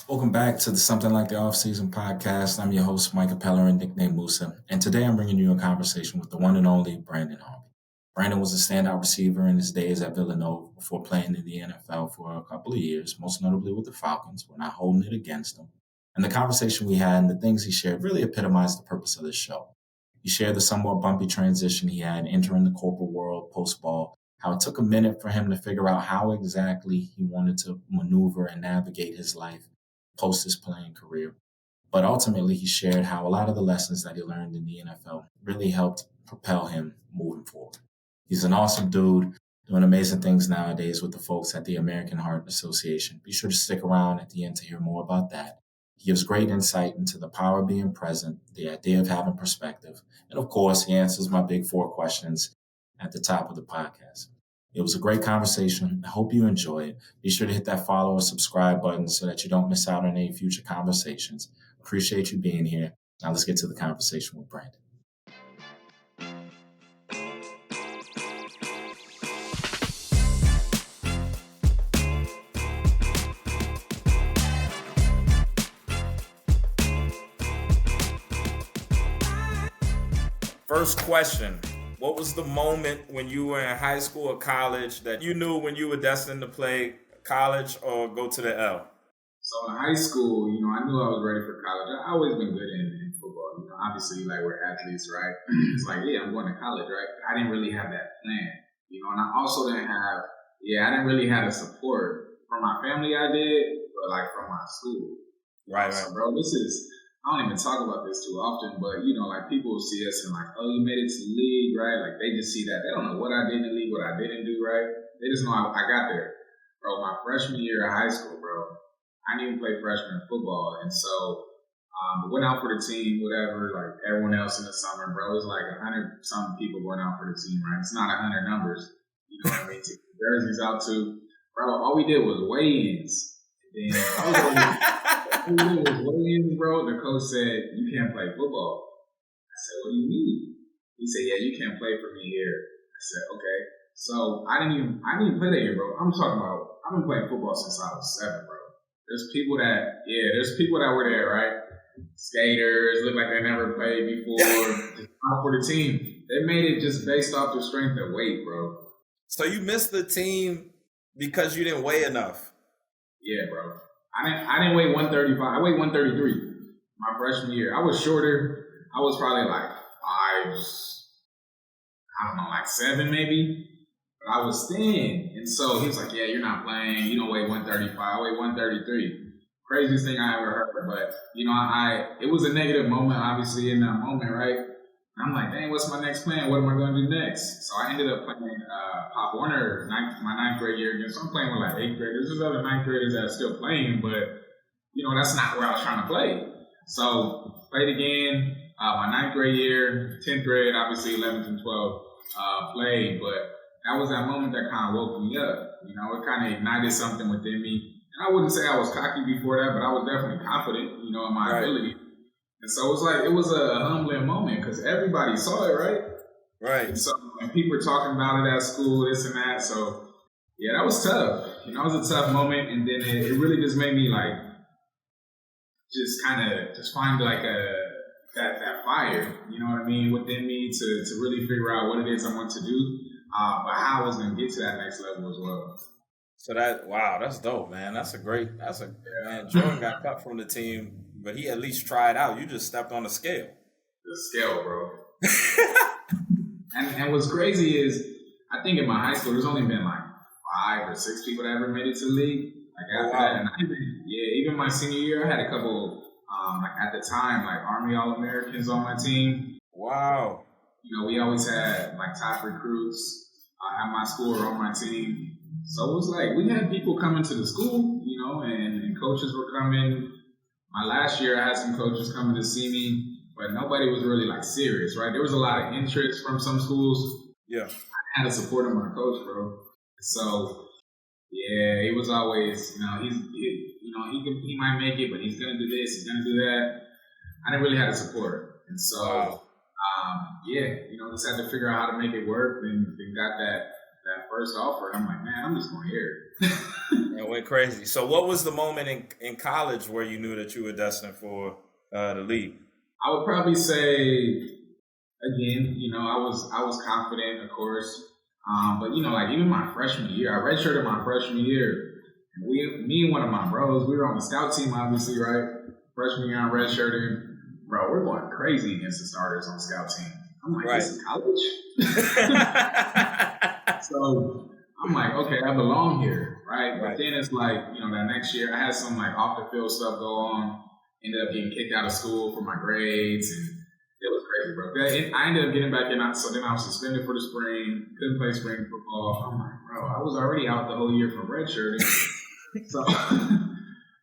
Welcome back to the Something Like the Offseason podcast. I'm your host, Micah Pellerin, nicknamed Musa, and today I'm bringing you a conversation with the one and only Brandyn Harvey. Brandyn was a standout receiver in his days at Villanova before playing in the NFL for a couple of years, most notably with the Falcons. We're not holding it against him. And the conversation we had and the things he shared really epitomized the purpose of this show. He shared the somewhat bumpy transition he had entering the corporate world post-ball, how it took a minute for him to figure out how exactly he wanted to maneuver and navigate his life post his playing career. But ultimately, he shared how a lot of the lessons that he learned in the NFL really helped propel him moving forward. He's an awesome dude doing amazing things nowadays with the folks at the American Heart Association. Be sure to stick around at the end to hear more about that. He gives great insight into the power of being present, the idea of having perspective, and of course, he answers my big four questions at the top of the podcast. It was a great conversation. I hope you enjoy it. Be sure to hit that follow or subscribe button so that you don't miss out on any future conversations. Appreciate you being here. Now let's get to the conversation with Brandyn. First question. What was the moment when you were in high school or college that you knew when you were destined to play college or go to the L? So in high school, I knew I was ready for college. I've always been good in football. Obviously, we're athletes, right? It's like, yeah, I'm going to college, right? I didn't really have that plan, and I also didn't have, I didn't really have the support from my family. I did, but from my school. Right. So, bro, I don't even talk about this too often, but people will see us and oh, you made it to the league, right? They just see that. They don't know what I did in the league, what I didn't do, right? They just know I got there. Bro, my freshman year of high school, bro, I didn't even play freshman football. And so went out for the team, whatever, everyone else in the summer, bro. It was 100-something people going out for the team, right? It's not 100 numbers. You know what I mean? Take the jerseys out too. Bro, all we did was weigh-ins. And then was weigh-ins, bro. The coach said, you can't play football. I said, what do you mean? He said, yeah, you can't play for me here. I said, okay. So I didn't even play that year, bro. I'm talking about, I've been playing football since I was 7, bro. There's people that were there, right? Skaters, look like they never played before, just out for the team. They made it just based off the strength of weight, bro. So you missed the team because you didn't weigh enough? Yeah, bro. I didn't weigh 135. I weighed 133 my freshman year. I was shorter. I was probably 7 maybe. But I was thin. And so he was like, yeah, you're not playing. You don't weigh 135. I weigh 133. Craziest thing I ever heard. But, it was a negative moment, obviously, in that moment, right? And I'm like, dang, what's my next plan? What am I going to do next? So I ended up playing Pop Warner my ninth grade year again. So I'm playing with 8th graders. There's other 9th graders that are still playing, but, that's not where I was trying to play. So played again my 9th grade year, 10th grade, obviously 11th and 12th played. But that was that moment that kind of woke me up. It kind of ignited something within me. And I wouldn't say I was cocky before that, but I was definitely confident, in my ability. And so it was a humbling moment because everybody saw it, right? Right. And so and people were talking about it at school, this and that. So, yeah, that was tough. It was a tough moment. And then it really just made me, just kind of just find, that fire, you know what I mean, within me to really figure out what it is I want to do, but how I was going to get to that next level as well. So that's dope, man. Man, Jordan got cut from the team, but he at least tried out. You just stepped on the scale. The scale, bro. and what's crazy is, I think in my high school, there's only been 5 or 6 people that ever made it to the league. After that, and even my senior year, I had a couple, at the time, Army All-Americans on my team. Wow. We always had top recruits at my school or on my team. So it was we had people coming to the school, and coaches were coming. My last year, I had some coaches coming to see me, but nobody was really serious, right? There was a lot of interest from some schools. Yeah. I had to support him, my coach, bro. So, yeah, he was always, he might make it, but he's going to do this, he's going to do that. I didn't really have the support. And so, just had to figure out how to make it work and got that first offer. And I'm like, man, I'm just going here. It went crazy. So what was the moment in college where you knew that you were destined for the league? I would probably say again, I was confident, of course. But like even my freshman year, I redshirted my freshman year. And me and one of my bros, we were on the scout team, obviously, right? Freshman year, I redshirted. Bro, we're going crazy against the starters on the scout team. I'm like, This is college? So I'm like, okay, I belong here, right? But then it's like, that next year I had some like off the field stuff go on. Ended up getting kicked out of school for my grades, and it was crazy, bro. I ended up getting back in, so then I was suspended for the spring, couldn't play spring football. I'm like, bro, I was already out the whole year from redshirting.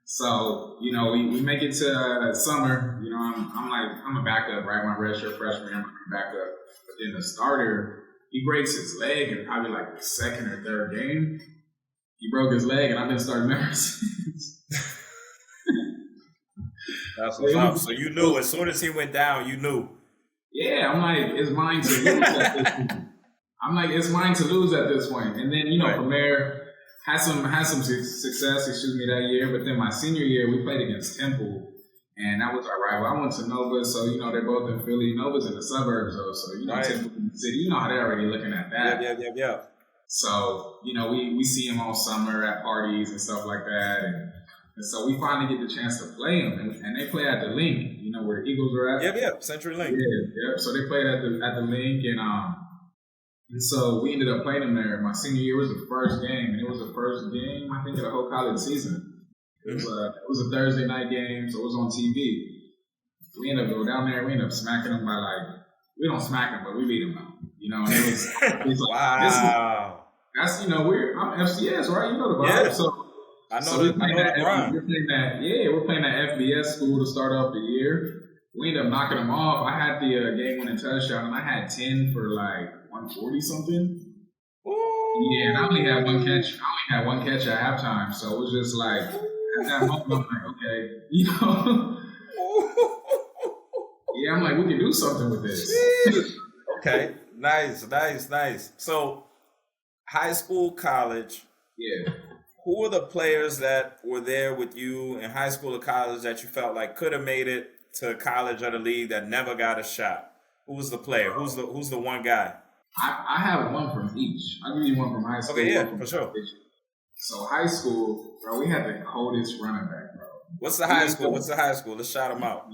So we make it to summer. I'm a backup, right? My redshirt freshman year, I'm a backup. But then the starter, he breaks his leg in probably like the second or third game. He broke his leg, and I've been starting ever since. That's what's up. So you knew as soon as he went down, you knew. Yeah, I'm like, it's mine to lose at this point. It's mine to lose at this point. And then, from there, had some success, that year. But then my senior year, we played against Temple, and that was our rival. I went to Nova, so, they're both in Philly. Nova's in the suburbs, though, so, Temple in the city. You know how they're already looking at that. Yeah. So, we see them all summer at parties and stuff like that, and so we finally get the chance to play them, and they play at the Link, where the Eagles are at. Yeah, Century Link. Yeah. So they played at the Link, and so we ended up playing them there. My senior year was the first game, and it was the first game I think of the whole college season. It was a Thursday night game, so it was on TV. We ended up going down there. We ended up smacking them by we don't smack them, but we beat them. And it was wow. I'm FCS, right? You know the vibe. Yeah. So. I know we're playing we're playing that FBS school to start off the year. We ended up knocking them off. I had the game-winning touchdown, and I had 10 for 140 something. Ooh. Yeah, and I only had one catch. At halftime, so it was just at that moment, I'm like, okay, yeah, I'm like, we can do something with this. Okay, nice. So, high school, college. Yeah. Who were the players that were there with you in high school or college that you felt like could have made it to college or the league that never got a shot? Who was the player? Who's the one guy? I have one from each. I'll give you one from high school. Okay, yeah, for sure. So high school, bro, we had the coldest running back, bro. What's the high school? Let's shout him out.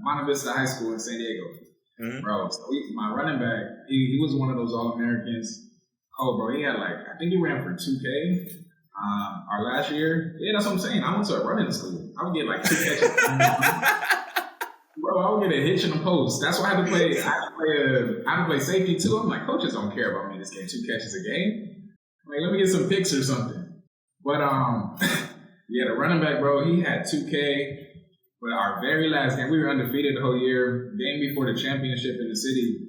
Monte Vista High School in San Diego. Mm-hmm. Bro, so my running back, he was one of those All-Americans. Oh, bro, he had I think he ran for 2K. Our last year, yeah, that's what I'm saying. I went to a running school. I would get 2 catches. Bro, I would get a hitch in the post. That's why I had to play. I had to play safety too. I'm like, coaches don't care about me this game. 2 catches a game. Let me get some picks or something. But yeah, the running back, bro, he had 2K. But our very last game, we were undefeated the whole year. Game before the championship in the city,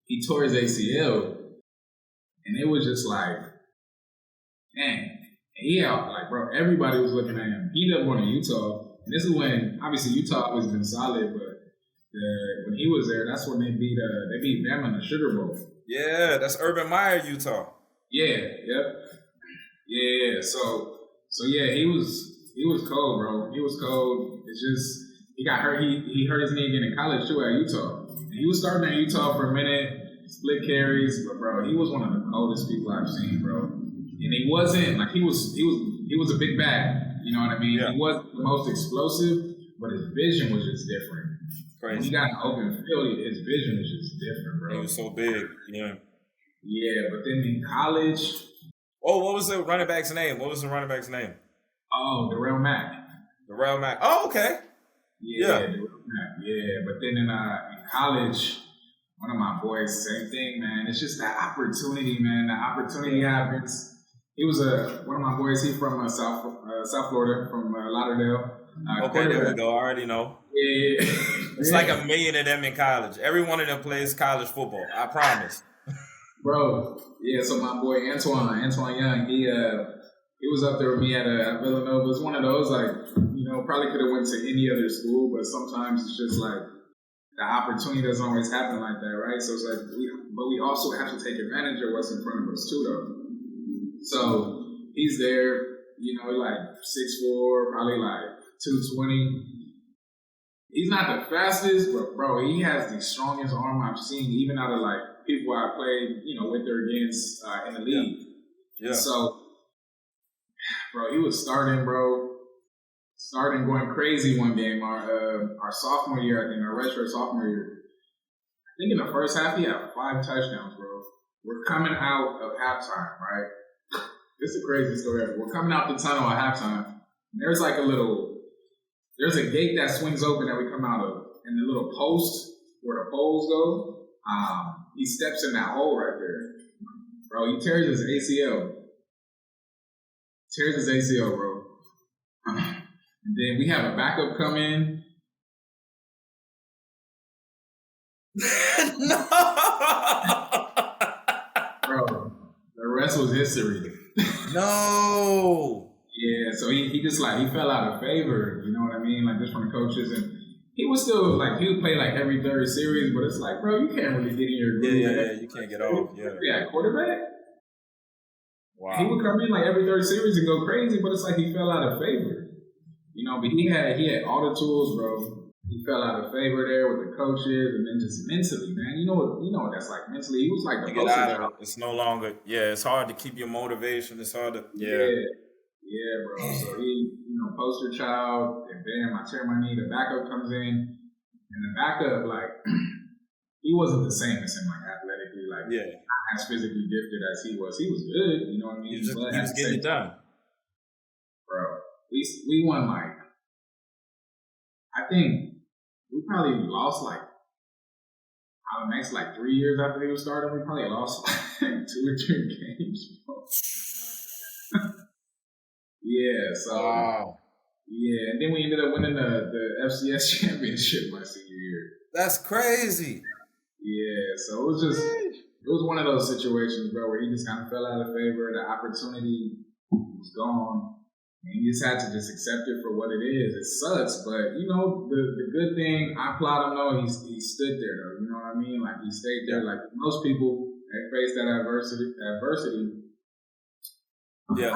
he tore his ACL, and it was just dang. He out, bro, everybody was looking at him. He ended up going to Utah. And this is when, obviously, Utah always been solid, but when he was there, that's when they beat Bama in the Sugar Bowl. Yeah, that's Urban Meyer, Utah. Yeah, yep. Yeah, so yeah, he was cold, bro. He was cold. It's just, he got hurt. He hurt his knee again in college, too, at Utah. And he was starting at Utah for a minute, split carries, but, bro, he was one of the coldest people I've seen, bro. And he wasn't he was a big bag, you know what I mean? Yeah. He wasn't the most explosive, but his vision was just different. Crazy. When he got in open field, his vision was just different, bro. He was so big, yeah. Yeah, but then in college. Oh, what was the running back's name? Oh, Darrell Mack. Oh, okay. Yeah. Darrell Mack. Yeah, but then in college, one of my boys, same thing, man. It's just that opportunity, man. The opportunity happens. He was one of my boys. He's from South Florida, from Lauderdale. Okay, there we go. I already know. Yeah. It's like 1 million of them in college. Every one of them plays college football. I promise. Bro, yeah. So my boy Antoine Young, he was up there with me at Villanova. It's one of those probably could have went to any other school, but sometimes it's just the opportunity doesn't always happen like that, right? So it's but we also have to take advantage of what's in front of us too, though. So he's there, like 6'4", probably like 220. He's not the fastest, but bro, he has the strongest arm I've seen, even out of like people I played, with or against in the league. Yeah. And so, bro, he was starting going crazy one game. Our sophomore year, I think, our redshirt sophomore year. I think in the first half he had 5 touchdowns, bro. We're coming out of halftime, right? This is a crazy story. We're coming out the tunnel at halftime. There's like there's a gate that swings open that we come out of, and the little post where the poles go, he steps in that hole right there. Bro, he tears his ACL. Bro. And then we have a backup come in. No! Bro, the rest was history. No! Yeah, so he just he fell out of favor, you know what I mean? Like just from the coaches, and he was still he would play like every third series, but it's like, bro, you can't really get in your groove. Yeah, you can't get off. Yeah, quarterback. Wow. He would come in like every third series and go crazy, but it's like he fell out of favor. But he had all the tools, bro. He fell out of favor there with the coaches, and then just mentally, man. You know what that's like mentally. He was like the poster child. It's no longer. Yeah, it's hard to keep your motivation. It's hard to. Yeah, bro. So he, poster child, and bam, I tear my knee. The backup comes in, and the backup, he wasn't the same as him, athletically, not as physically gifted as he was. He was good, you know what I mean? He was getting it done, bro. We won I think we probably lost out of the next 3 years after he was starting. We probably lost 2 or 3 games, bro. Yeah, so yeah, and then we ended up winning the FCS championship my senior year. That's crazy. Yeah, so it was one of those situations, bro, where he just kind of fell out of favor. The opportunity was gone, and he just had to just accept it for what it is. It sucks, but the good thing, I applaud him though. He stood there though. You know what I mean? He stayed there. Most people, they face that adversity. Yeah.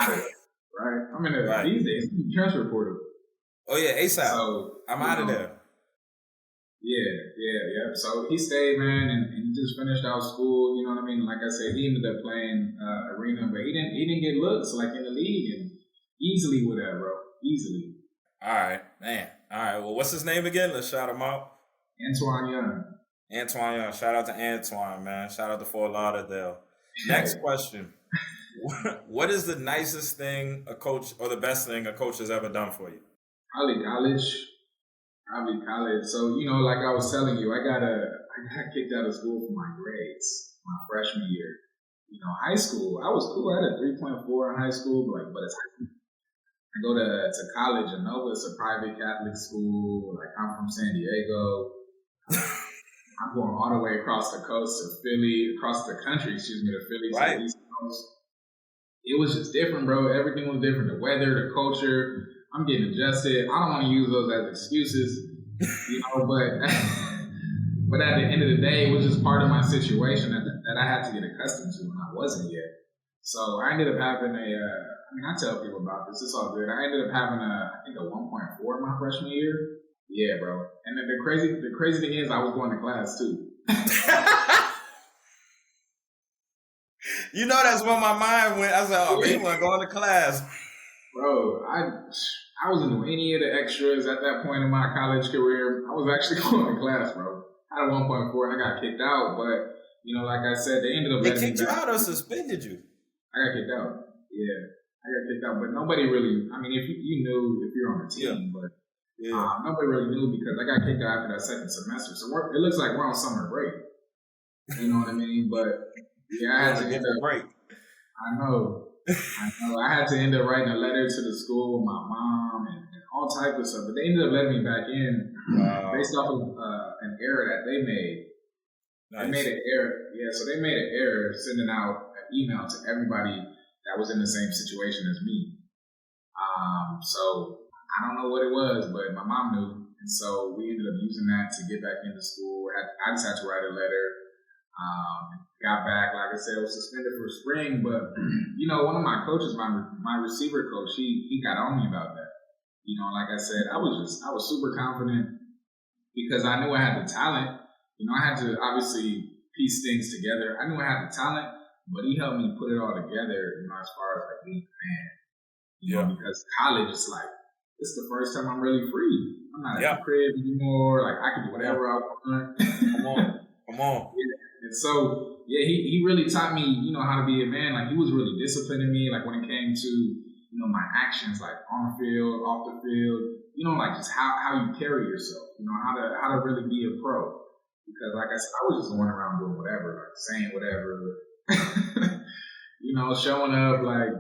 Right? I mean, these days, you can transfer portal. Oh, yeah, ASAP. So, I'm out of there. Yeah. So he stayed, man, and he just finished out school. You know what I mean? Like I said, he ended up playing arena, but he didn't get looks in the league, and easily with that, bro. Easily. All right, man. All right. Well, what's his name again? Let's shout him out. Antoine Young. Shout out to Antoine, man. Shout out to Fort Lauderdale. Next question. What is the nicest thing a coach, or the best thing a coach has ever done for you? Probably college. So, like I was telling you, I got kicked out of school for my grades my freshman year. High school, I was cool. I had a 3.4 in high school, but it's high school. I go to college, and Nova is a private Catholic school. I'm from San Diego. I'm going all the way across the coast to Philly, across the country, to Philly, to the East Coast. It was just different, bro. Everything was different. The weather, the culture. I'm getting adjusted. I don't want to use those as excuses, but at the end of the day, it was just part of my situation that I had to get accustomed to, and I wasn't yet. So I ended up having I tell people about this. It's all good. I ended up having I think a 1.4 my freshman year. Yeah, bro. And the crazy thing is, I was going to class too. That's where my mind went. I was like, oh, you want to go into class. Bro, I wasn't doing any of the extras at that point in my college career. I was actually going to class, bro. I had a 1.4 and I got kicked out, but, like I said, they ended up letting me back. They kicked you out or suspended you? I got kicked out. Yeah, I got kicked out, but nobody really, if you knew if you're on the team, but nobody really knew because I got kicked out after that second semester. So it looks like we're on summer break. You know what I mean? But yeah, I had to end up break. I know. I had to end up writing a letter to the school with my mom and all type of stuff. But they ended up letting me back in based off of an error that they made. Nice. They made an error. Yeah, so they made an error sending out an email to everybody that was in the same situation as me. So I don't know what it was, but my mom knew. And so we ended up using that to get back into school. I just had to write a letter. Got back, like I said, was suspended for spring, but one of my coaches, my receiver coach, he got on me about that. Like I said, I was super confident because I knew I had the talent. I had to obviously piece things together. I knew I had the talent, but he helped me put it all together, as far as like being a man. Because college is like, it's the first time I'm really free. I'm not at the crib anymore. Like, I can do whatever I want. Come on. Yeah. And so, he really taught me, how to be a man. Like, he was really disciplining me. Like, when it came to, my actions, like on the field, off the field, like just how you carry yourself, how to really be a pro. Because, like I said, I was just going around doing whatever, like saying whatever, showing up, like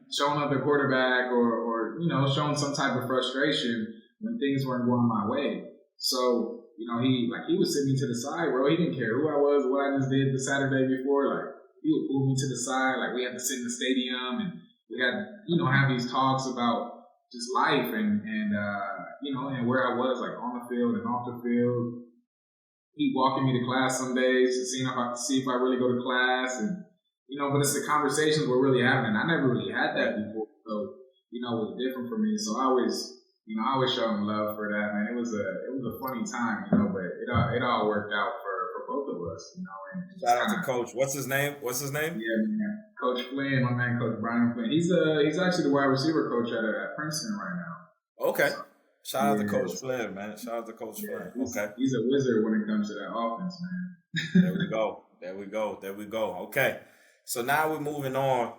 showing up the quarterback or showing some type of frustration when things weren't going my way. So, he would sit me to the side, bro. He didn't care who I was, what I just did the Saturday before. Like, he would pull me to the side. Like, we had to sit in the stadium and we had, have these talks about just life and and where I was, like, on the field and off the field. He walking me to class some days to see if I really go to class. And, but it's the conversations we're really having. I never really had that before. So, it was different for me. So I always show him love for that, man. It was a funny time, but it all worked out for both of us, And shout out to Coach. What's his name? Yeah, man. Coach Flynn, my man, Coach Brandyn Flynn. He's actually the wide receiver coach at Princeton right now. Okay. Shout out to Coach Flynn, man. Shout out to Coach Flynn. Okay. He's a wizard when it comes to that offense, man. There we go. Okay. So now we're moving on.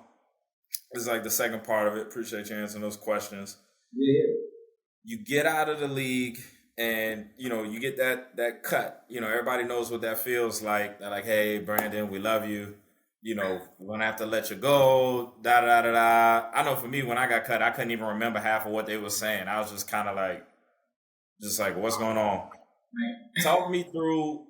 This is like the second part of it. Appreciate you answering those questions. Yeah. You get out of the league and, you get that cut. Everybody knows what that feels like. They're like, hey, Brandyn, we love you. We're going to have to let you go, da-da-da-da-da. I know for me, when I got cut, I couldn't even remember half of what they were saying. I was just kind of like, what's going on? Talk me through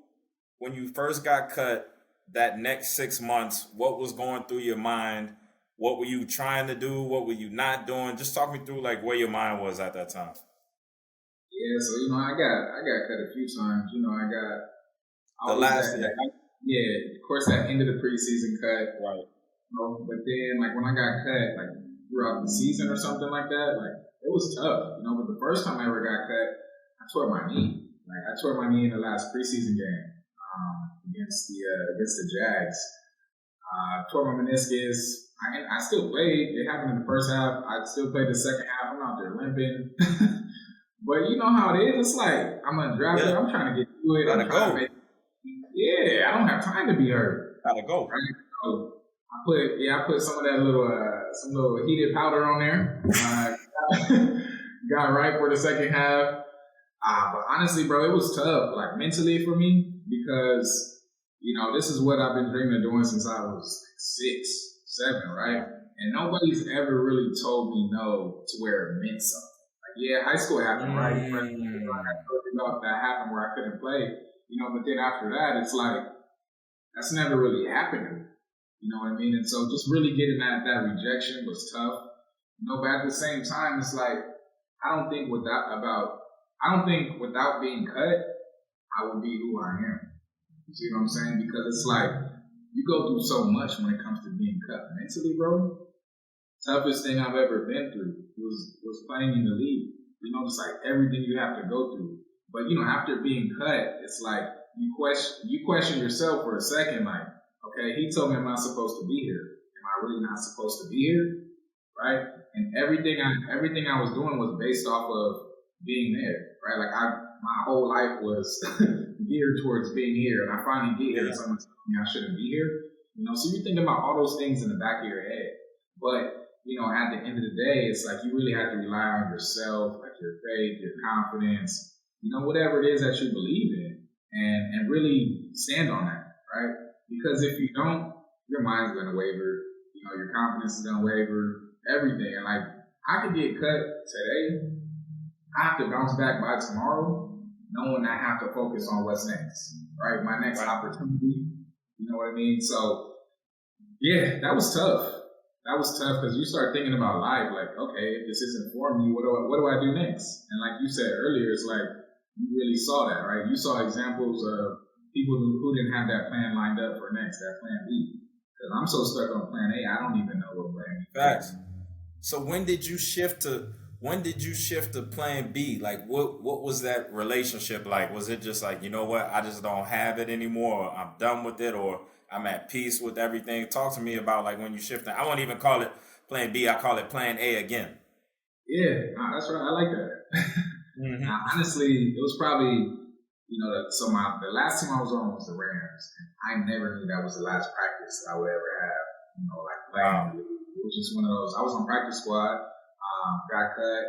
when you first got cut, that next 6 months, what was going through your mind? What were you trying to do? What were you not doing? Just talk me through like where your mind was at that time. Yeah, so I got cut a few times. The last year. Of course that end of the preseason cut. Right. But then like when I got cut, like throughout the season or something like that, like it was tough. But the first time I ever got cut, I tore my knee. Like I tore my knee in the last preseason game against the Jags. Tore my meniscus. I still played. It happened in the first half. I still played the second half. I'm out there limping. But you know how it is. It's like I'm undrafted. Yeah. I'm trying to get through it. Gotta go. Yeah, I don't have time to be hurt. Gotta go. Right? So I put some of that some little heated powder on there. Got right for the second half. But honestly, bro, it was tough. Like mentally for me because this is what I've been dreaming of doing since I was 6, 7, right? And nobody's ever really told me no to where it meant something. Like, high school happened, right? I told you about that happened where I couldn't play, but then after that, it's like, that's never really happened to me. You know what I mean? And so just really getting that rejection was tough. But at the same time, it's like, I don't think without being cut, I would be who I am. You see what I'm saying? Because it's like, you go through so much when it comes to being cut mentally, bro. Toughest thing I've ever been through was playing in the league. Just like everything you have to go through. But after being cut, it's like you question yourself for a second. Like, okay, he told me I'm not supposed to be here. Am I really not supposed to be here? Right? And everything I was doing was based off of being there. Right? Like my whole life was geared towards being here, and I finally get here. Someone tells me I shouldn't be here. So you're thinking about all those things in the back of your head. But at the end of the day, it's like you really have to rely on yourself, like your faith, your confidence, whatever it is that you believe in, and really stand on that, right? Because if you don't, your mind's gonna waver. Your confidence is gonna waver. Everything, and like I could get cut today. I have to bounce back by tomorrow, knowing I have to focus on what's next, right? My next opportunity. You know what I mean? So, yeah, that was tough. That was tough because you start thinking about life, like, okay, if this isn't for me, what do I do next? And like you said earlier, it's like you really saw that, right? You saw examples of people who didn't have that plan lined up for next, that plan B. Because I'm so stuck on plan A, I don't even know what plan B is. Facts. So when did you shift to plan B? Like what was that relationship like? Was it just like, you know what, I just don't have it anymore, or I'm done with it, or I'm at peace with everything? Talk to me about like when you shifted. I won't even call it plan B, I call it plan A again. Yeah, that's right. I like that. Mm-hmm. Now, honestly, it was probably, the last team I was on was the Rams, and I never knew that was the last practice that I would ever have. Playing. Wow. It was just one of those. I was on practice squad, got cut.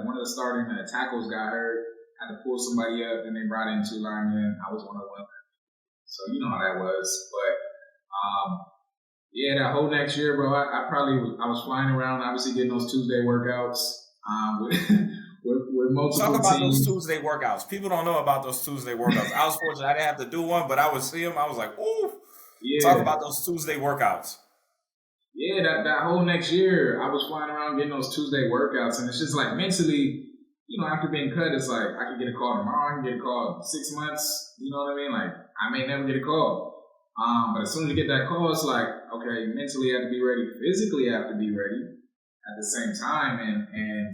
One of the starting tackles got hurt. Had to pull somebody up, and they brought in 2 linemen. I was one of them. So you know how that was. But that whole next year, bro, I was flying around, obviously getting those Tuesday workouts with multiple Talk about teams. Those Tuesday workouts. People don't know about those Tuesday workouts. I was fortunate I didn't have to do one, but I would see them. I was like, ooh. Yeah. Talk about those Tuesday workouts. Yeah, that whole next year, I was flying around getting those Tuesday workouts, and it's just like mentally, after being cut, it's like I could get a call tomorrow, I can get a call in 6 months. You know what I mean? Like I may never get a call. But as soon as you get that call, it's like, okay, mentally I have to be ready, physically I have to be ready at the same time, and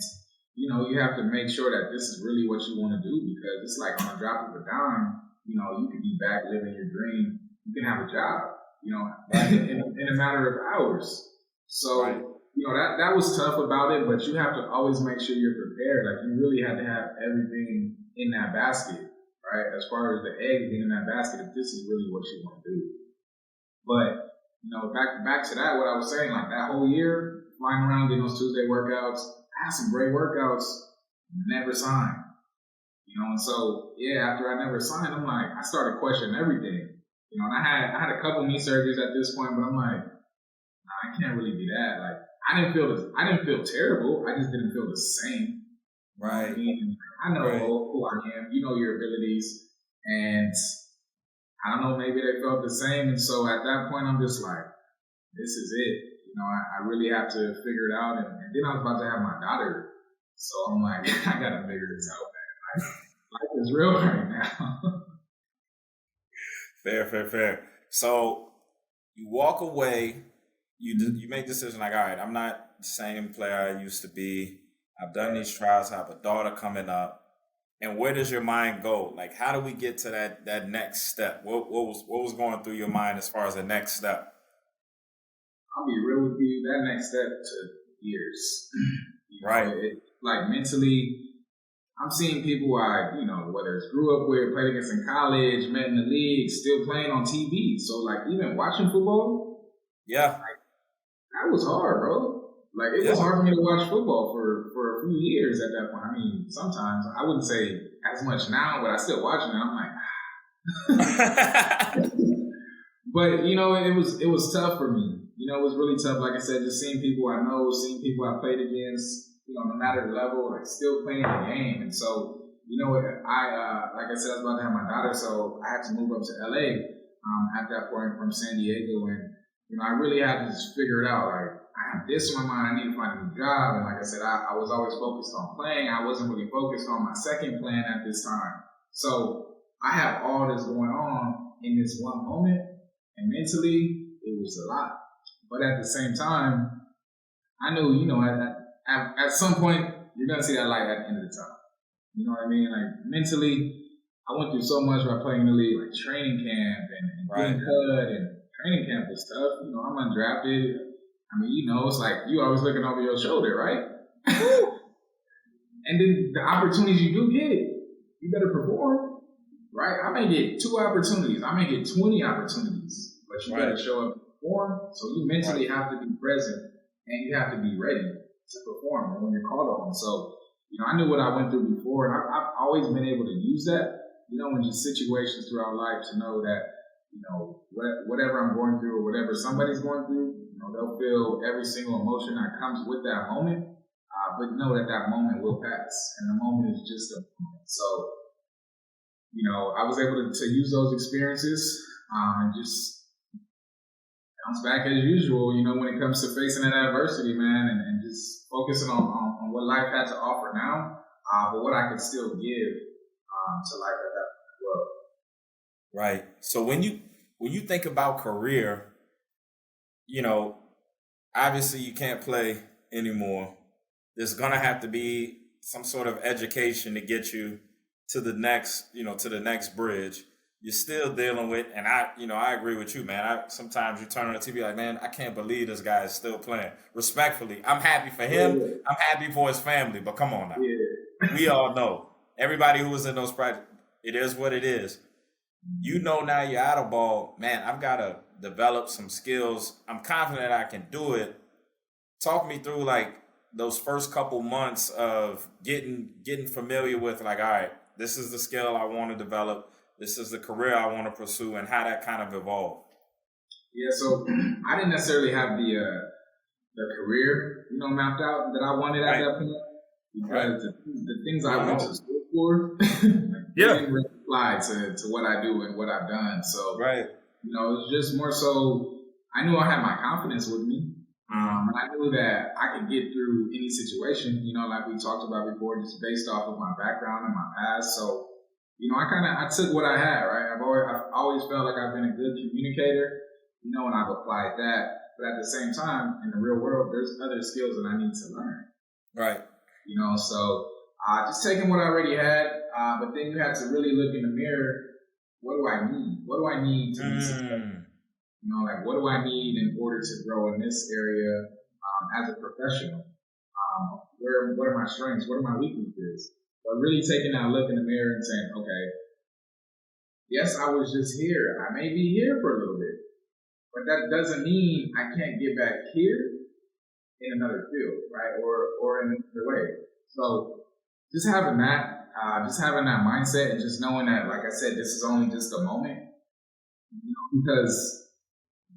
you have to make sure that this is really what you want to do, because it's like on a drop of a dime, you could be back living your dream. You can have a job, in a matter of hours. So, right. That was tough about it, but you have to always make sure you're prepared. Like you really have to have everything in that basket, right? As far as the eggs being in that basket, if this is really what you want to do. But, back to that, what I was saying, like that whole year, flying around, getting those Tuesday workouts, I had some great workouts, never signed. And so, after I never signed, I'm like, I started questioning everything. And I had a couple knee surgeries at this point, but I'm like, nah, I can't really be that. Like, I didn't feel terrible. I just didn't feel the same. Right. I know who I am. You know your abilities. And I don't know, maybe they felt the same. And so at that point, I'm just like, this is it. I really have to figure it out. And then I was about to have my daughter. So I'm like, I got to figure this out, man. Life is real right now. Fair. So you walk away, you make the decision like, all right, I'm not the same player I used to be. I've done these trials. I have a daughter coming up. And where does your mind go? Like, how do we get to that next step? What was going through your mind as far as the next step? I'll be real with you. That next step took years. Right. Like mentally, I'm seeing people whether it's grew up with, played against in college, met in the league, still playing on TV. So like even watching football, that was hard, bro. Like it was hard for me to watch football for a few years at that point. I mean, sometimes I wouldn't say as much now, but I still watching it. I'm like, but it was tough for me. It was really tough. Like I said, just seeing people I know, seeing people I played against. No matter the level, like still playing the game. And so, I like I said, I was about to have my daughter, so I had to move up to LA at that point from San Diego. And, I really had to just figure it out. Like, I have this in my mind, I need to find a new job. And like I said, I was always focused on playing. I wasn't really focused on my second plan at this time. So I have all this going on in this one moment. And mentally, it was a lot. But at the same time, I knew, at some point, you're going to see that light at the end of the tunnel. You know what I mean? Like, mentally, I went through so much by playing in the league, like training camp and getting cut, and training camp was tough. I'm undrafted. I mean, it's like you always looking over your shoulder, right? And then the opportunities you do get, you better perform, right? I may get 2 opportunities. I may get 20 opportunities, but you better show up and perform. So you mentally have to be present, and you have to be ready to perform when you're called on. So, I knew what I went through before, and I've always been able to use that, in just situations throughout life to know that, whatever I'm going through or whatever somebody's going through, they'll feel every single emotion that comes with that moment, but know that moment will pass, and the moment is just a moment. So, I was able to use those experiences and just bounce back as usual, when it comes to facing that adversity, man, and just focusing on what life had to offer now, but what I could still give to life at that point as well. Right. So when you think about career, you know, obviously you can't play anymore. There's gonna have to be some sort of education to get you to the next, to the next bridge. You're still dealing with, and I agree with you, man. Sometimes you turn on the TV like, man, I can't believe this guy is still playing. Respectfully, I'm happy for him. Yeah, I'm happy for his family. But come on now, yeah, we all know everybody who was in those projects. It is what it is. Now you're out of ball, man. I've got to develop some skills. I'm confident I can do it. Talk me through like those first couple months of getting familiar with like, all right, this is the skill I want to develop. This is the career I want to pursue, and how that kind of evolved. yeah. So I didn't necessarily have the career, mapped out that I wanted at Right, that point right. because the things We I all went to know. school for, like, they Yeah. didn't really apply to what I do and what I've done. So, Right. it was just more so I knew I had my confidence with me. Mm-hmm. And I knew that I could get through any situation, like we talked about before, just based off of my background and my past. So, I took what I had, right? I've always felt like I've been a good communicator, and I've applied that. But at the same time, in the real world, there's other skills that I need to learn, Right. So just taking what I already had, but then you had to really look in the mirror. What do I need? What do I need to be successful? Mm. Like what do I need in order to grow in this area as a professional? What are my strengths? What are my weaknesses? But really taking that look in the mirror and saying, okay, yes, I was just here. I may be here for a little bit, but that doesn't mean I can't get back here in another field, right? Or in another way. So just having that mindset and just knowing that, like I said, this is only just a moment, because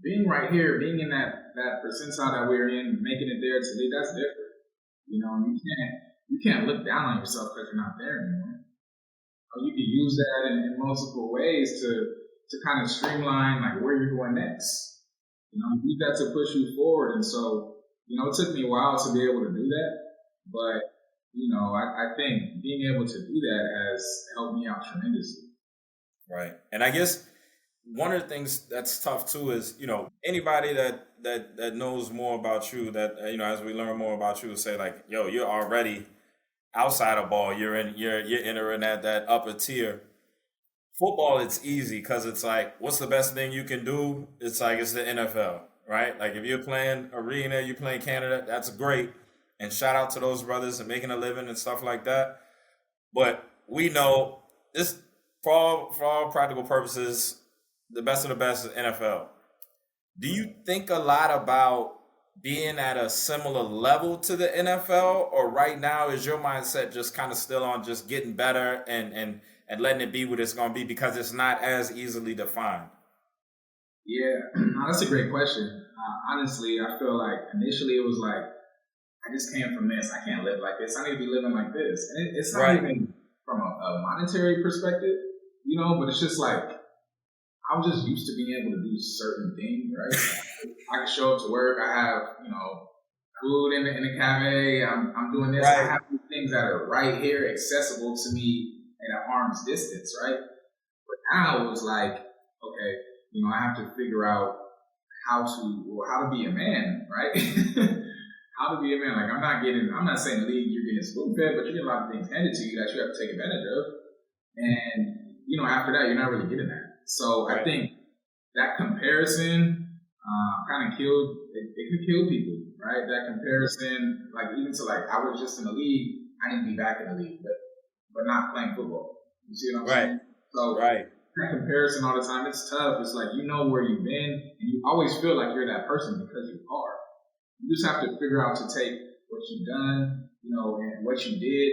being right here, being in that percentile that we're in, making it there today, that's different. You can't look down on yourself because you're not there anymore. You can use that in multiple ways to kind of streamline like where you're going next. Use that to push you forward. And so, it took me a while to be able to do that, but I think being able to do that has helped me out tremendously. Right. And I guess one of the things that's tough too is, anybody that knows more about you, that as we learn more about you, say like, yo, you're already outside of ball. You're entering that upper tier. Football, it's easy because it's like, what's the best thing you can do? It's like it's the NFL, right? Like if you're playing arena, you're playing Canada, that's great. And shout out to those brothers and making a living and stuff like that. But we know this, for all practical purposes, the best of the best is NFL. Do you think a lot about being at a similar level to the NFL, or right now is your mindset just kind of still on just getting better and letting it be what it's going to be because it's not as easily defined? Yeah, no, that's a great question. Honestly, I feel like initially it was like, I just came from this. I can't live like this. I need to be living like this. And it's not Right. even from a monetary perspective, but it's just like, I was just used to being able to do certain things, right? I can show up to work. I have, food in the cafe. I'm doing this. I Right. have these things that are right here, accessible to me at an arm's distance, right? But now it was like, okay, I have to figure out how to be a man, right? How to be a man. Like I'm not saying the league you're getting spoon fed, but you get a lot of things handed to you that you have to take advantage of. And, after that, you're not really getting that. So I Right. think that comparison kind of it could kill people, right? That comparison, like even to like, I was just in the league, I need to be back in the league, but not playing football. You see what I'm Right. saying? So Right. that comparison all the time, it's tough. It's like, where you've been, and you always feel like you're that person because you are. You just have to figure out to take what you've done, and what you did,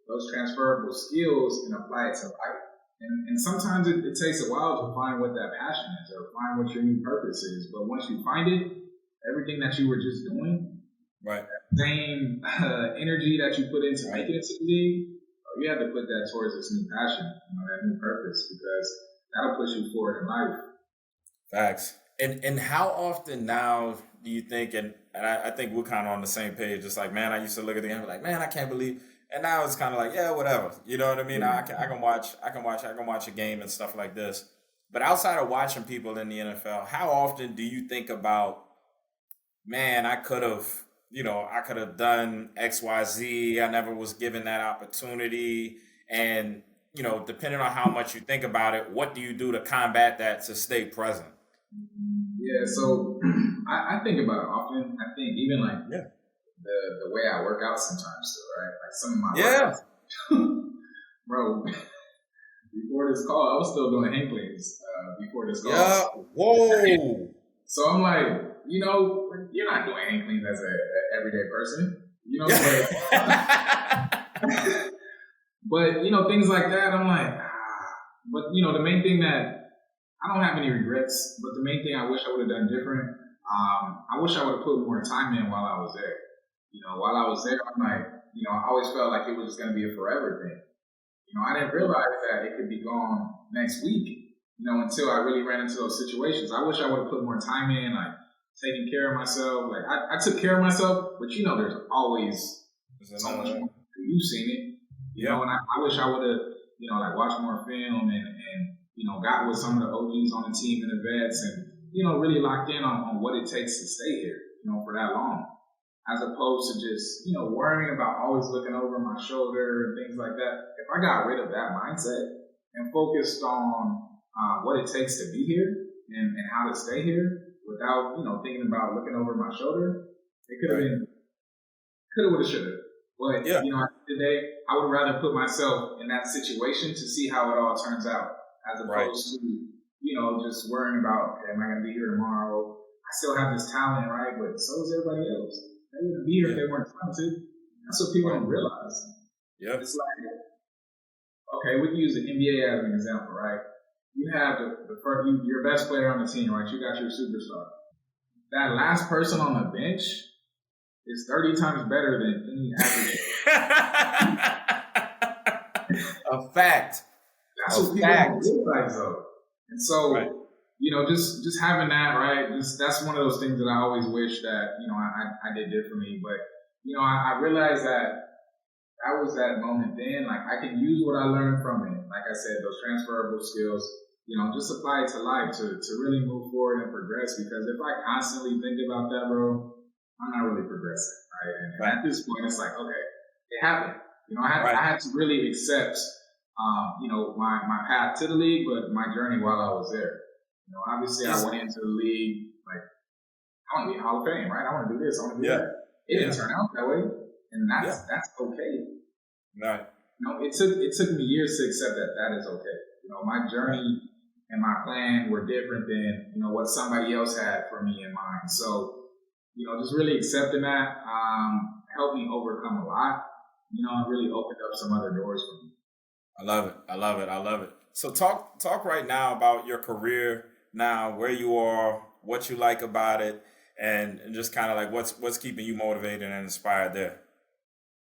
those transferable skills, and apply it to life. And sometimes it takes a while to find what that passion is or find what your new purpose is. But once you find it, everything that you were just doing, Right. same energy that you put into Right. making it to the league, you have to put that towards this new passion, that new purpose, because that'll push you forward in life. Facts. And how often now do you think, and I think we're kind of on the same page. It's like, man, I used to look at the game like, man, I can't believe, and now it's kind of like, yeah, whatever. You know what I mean? I can watch a game and stuff like this. But outside of watching people in the NFL, how often do you think about, man, I could have done X, Y, Z. I never was given that opportunity. And, depending on how much you think about it, what do you do to combat that to stay present? Yeah, so I think about it often. I think even like the way I work out sometimes still, right? Like some of my workouts. Bro, before this call, I was still doing hang cleans before this call. Yeah. Whoa. So I'm like, you're not doing hang cleans as an everyday person, but things like that, I'm like, But, the main thing that I don't have any regrets, but the main thing I wish I would have done different, I wish I would have put more time in while I was there. While I was there, I'm like, I always felt like it was just going to be a forever thing. I didn't realize that it could be gone next week, until I really ran into those situations. I wish I would have put more time in, like taking care of myself. Like I took care of myself, but there's always so much more. You've seen it, and I wish I would have, like watched more film and got with some of the OGs on the team and the vets and, really locked in on what it takes to stay here, for that long. As opposed to just, worrying about always looking over my shoulder and things like that. If I got rid of that mindset and focused on what it takes to be here and how to stay here without, thinking about looking over my shoulder, it could have been, would have, should have. But, at the end of the day, I would rather put myself in that situation to see how it all turns out as opposed to, just worrying about, okay, am I going to be here tomorrow? I still have this talent, right? But so does everybody else. They wouldn't be here if they weren't talented. That's what people don't realize. Yeah. It's like, okay, we can use the NBA as an example, right? You have your best player on the team, right? You got your superstar. That last person on the bench is 30 times better than any average. A fact. That's what people don't realize, though. And so, just having that, right? That's one of those things that I always wish that, I did differently. But, I realized that was that moment then. Like, I can use what I learned from it. Like I said, those transferable skills, just apply it to life to really move forward and progress. Because if I constantly think about that, bro, I'm not really progressing, right? And at this point, it's like, okay, it happened. I had to really accept, my path to the league, but my journey while I was there. Obviously, I went into the league like, I want to be in Hall of Fame, right? I want to do this, I want to do that. It didn't turn out that way, and that's okay. Right. It took me years to accept that is okay. My journey and my plan were different than what somebody else had for me in mind. So, just really accepting that helped me overcome a lot. And really opened up some other doors for me. I love it. So talk right now about your career now, where you are, what you like about it, and just kind of like what's keeping you motivated and inspired there.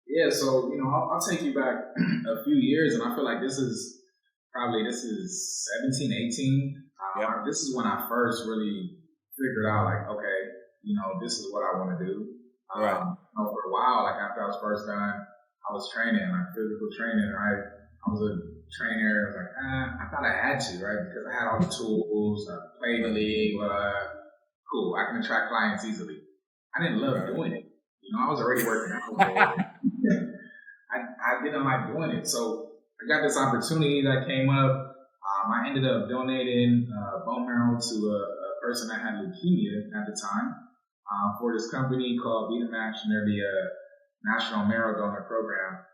Yeah, so I'll take you back a few years, and I feel like this is 17, 18. This is when I first really figured out, like, okay, this is what I want to do. For a while, like after I was first done, I was training, like physical training, right? I was a trainer. I was like, I thought I had to, right? Because I had all the tools. I played in the league. Cool, I can attract clients easily. I didn't love doing it. I was already working out. I didn't like doing it. So I got this opportunity that came up. I ended up donating bone marrow to a person that had leukemia at the time for this company called epitomize, and they're the National Marrow Donor Program.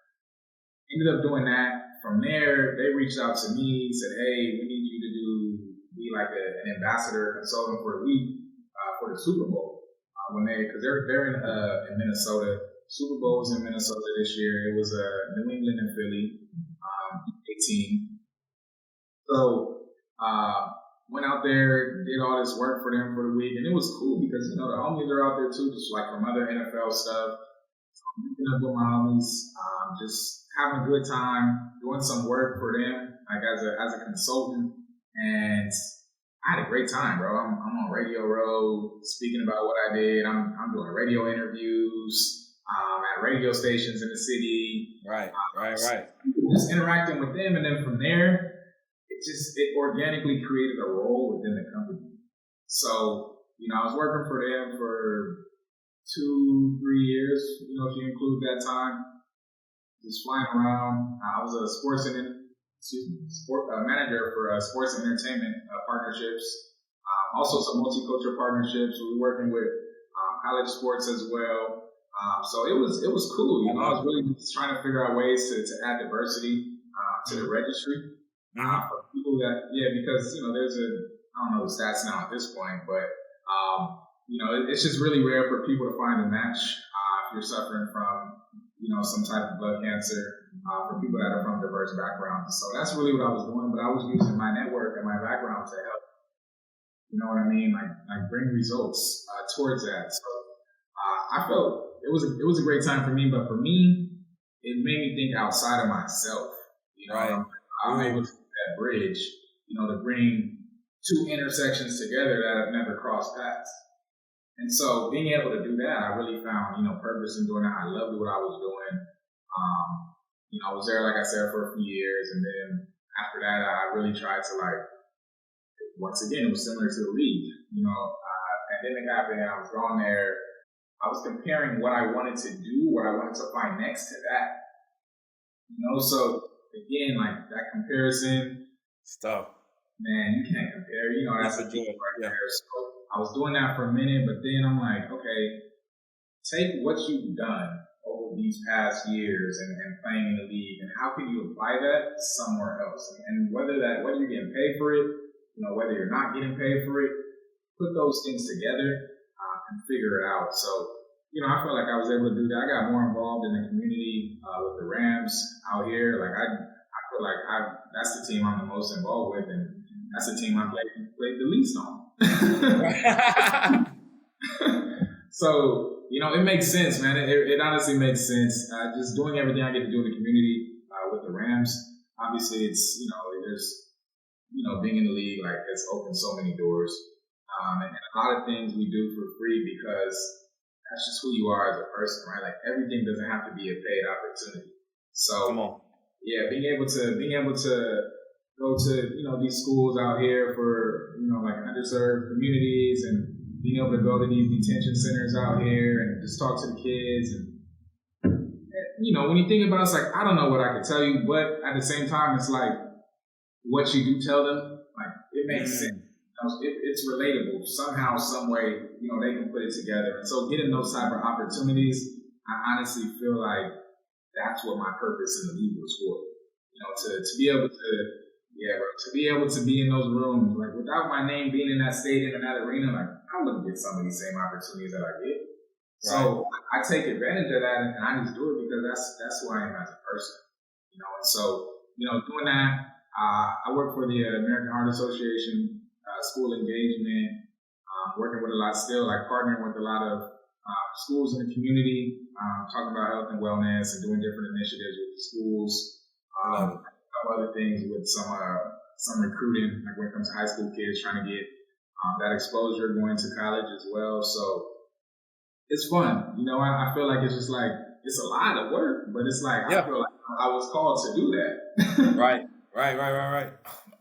Ended up doing that. From there, they reached out to me, said, hey, we need you to be like an ambassador consultant for a week for the Super Bowl. Because they're in Minnesota. Super Bowl was in Minnesota this year. It was New England and Philly, 18. So went out there, did all this work for them for the week, and it was cool because the homies are out there too, just like from other NFL stuff. So I'm meeting up with my homies, just having a good time, doing some work for them, like as a consultant, and I had a great time, bro. I'm on Radio Row speaking about what I did. I'm doing radio interviews at radio stations in the city. Right. Just interacting with them, and then from there, it organically created a role within the company. So, I was working for them for 2-3 years, if you include that time, just flying around. I was a manager for sports and entertainment partnerships, also some multicultural partnerships. We were working with college sports as well. So it was cool. I was really just trying to figure out ways to add diversity to the registry for people that, because there's I don't know the stats now at this point, but it's just really rare for people to find a match if you're suffering from some type of blood cancer for people that are from diverse backgrounds. So that's really what I was doing, but I was using my network and my background to help. You know what I mean? Like bring results towards that. So I felt it was a great time for me, but for me, it made me think outside of myself. Right. I'm able to do that bridge, to bring two intersections together that have never crossed paths. And so being able to do that, I really found, purpose in doing that. I loved what I was doing. I was there, like I said, for a few years. And then after that, I really tried to once again, it was similar to the league. Pandemic happened, I was going there. I was comparing what I wanted to do, what I wanted to find next to that. So again, like that comparison stuff. Man, you can't compare. That's a deep right there. So I was doing that for a minute, but then I'm like, okay, take what you've done over these past years and playing in the league, and how can you apply that somewhere else? And whether you're getting paid for it, whether you're not getting paid for it, put those things together and figure it out. So, I felt like I was able to do that. I got more involved in the community with the Rams out here. Like I feel like that's the team I'm the most involved with, and that's the team I played the least on. So, it makes sense, man. It honestly makes sense. Just doing everything I get to do in the community with the Rams. Obviously, it's, there's, being in the league, like, it's opened so many doors. And a lot of things we do for free because that's just who you are as a person, right? Like, everything doesn't have to be a paid opportunity. So, come on. Yeah, being able to go to, these schools out here for, like underserved communities, and being able to go to these detention centers out here and just talk to the kids. And when you think about it, it's like, I don't know what I could tell you, but at the same time, it's like what you do tell them, like, it makes sense. It's relatable somehow, some way, they can put it together. And so getting those type of opportunities, I honestly feel like that's what my purpose in the league was for. To be able to be in those rooms, like without my name being in that stadium and that arena, like I wouldn't get some of these same opportunities that I get. Right. So I take advantage of that, and I just do it because that's who I am as a person. And so doing that, I work for the American Heart Association, school engagement, working with a lot still, like partnering with a lot of schools in the community, talking about health and wellness and doing different initiatives with the schools. Other things with some recruiting, like when it comes to high school kids, trying to get that exposure going to college as well. So it's fun. I feel like it's just like, it's a lot of work, but it's like, I feel like I was called to do that. Right.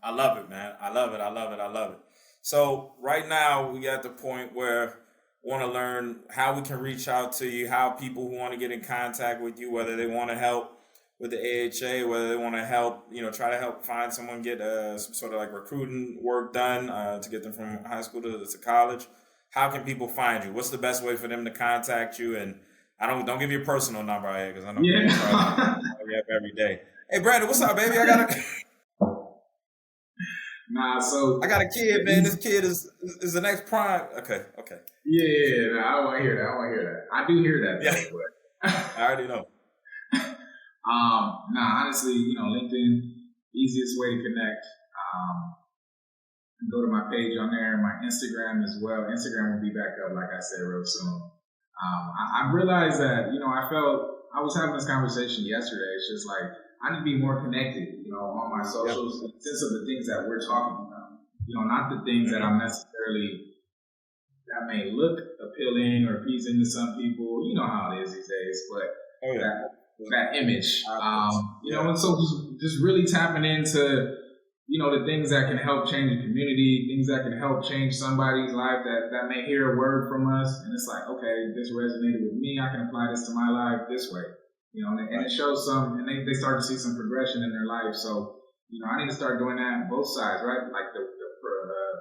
I love it, man. I love it. So right now we at the point where we want to learn how we can reach out to you, how people who want to get in contact with you, whether they want to help with the AHA, whether they want to help, try to help find someone, get some sort of like recruiting work done to get them from high school to college. How can people find you? What's the best way for them to contact you? And don't give your personal number out here, because I know you have every day. Hey, Brandon, what's up, baby? I got a kid, man. This kid is the next prime. Okay. Yeah. I don't want to hear that. I do hear that, though, but I already know. Honestly, LinkedIn, easiest way to connect. Go to my page on there, my Instagram as well. Instagram will be back up, like I said, real soon. I realized that, I was having this conversation yesterday. It's just like, I need to be more connected, on my socials, in the sense of the things that we're talking about. Not the things that I'm necessarily, that may look appealing or pleasing to some people. You know how it is these days, but that image, and so just really tapping into the things that can help change the community, things that can help change somebody's life that may hear a word from us. And it's like, okay, this resonated with me. I can apply this to my life this way. And it shows and they start to see some progression in their life. So, I need to start doing that on both sides, right? Like the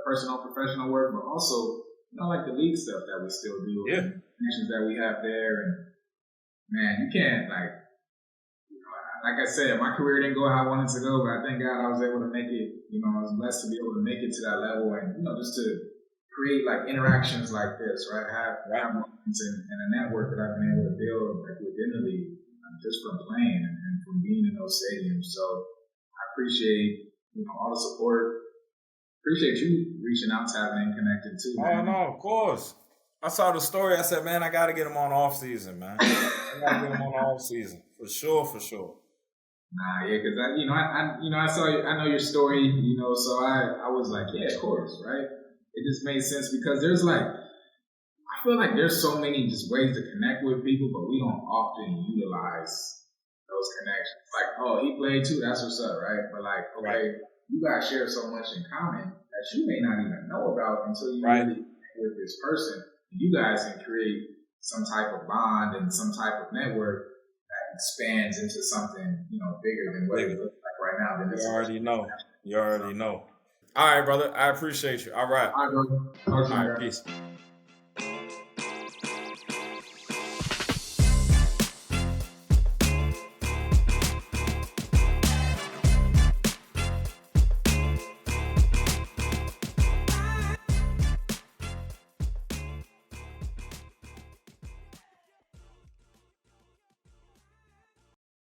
personal, professional work, but also, like the league stuff that we still do, yeah, connections that we have there. And man, you can't like I said, my career didn't go how I wanted to go, but I thank God I was able to make it. I was blessed to be able to make it to that level, and just to create like interactions like this, right? Have moments and a network that I've been able to build like within the league, just from playing and from being in those stadiums. So I appreciate all the support. Appreciate you reaching out, tapping and connected too. Oh no, of course. I saw the story. I said, man, I got to get him on off season, man. I got to get him on off season for sure. Nah, yeah, because I saw I know your story, so I was like, yeah, of course, right? It just made sense because I feel like there's so many just ways to connect with people, but we don't often utilize those connections. Like, oh, he played too, that's what's up, right? But like, okay, you guys share so much in common that you may not even know about until you really connect with this person. You guys can create some type of bond and some type of network expands into something, bigger than what it looks like right now. You already know. All right, brother. I appreciate you. All right. All right, brother. All right, peace.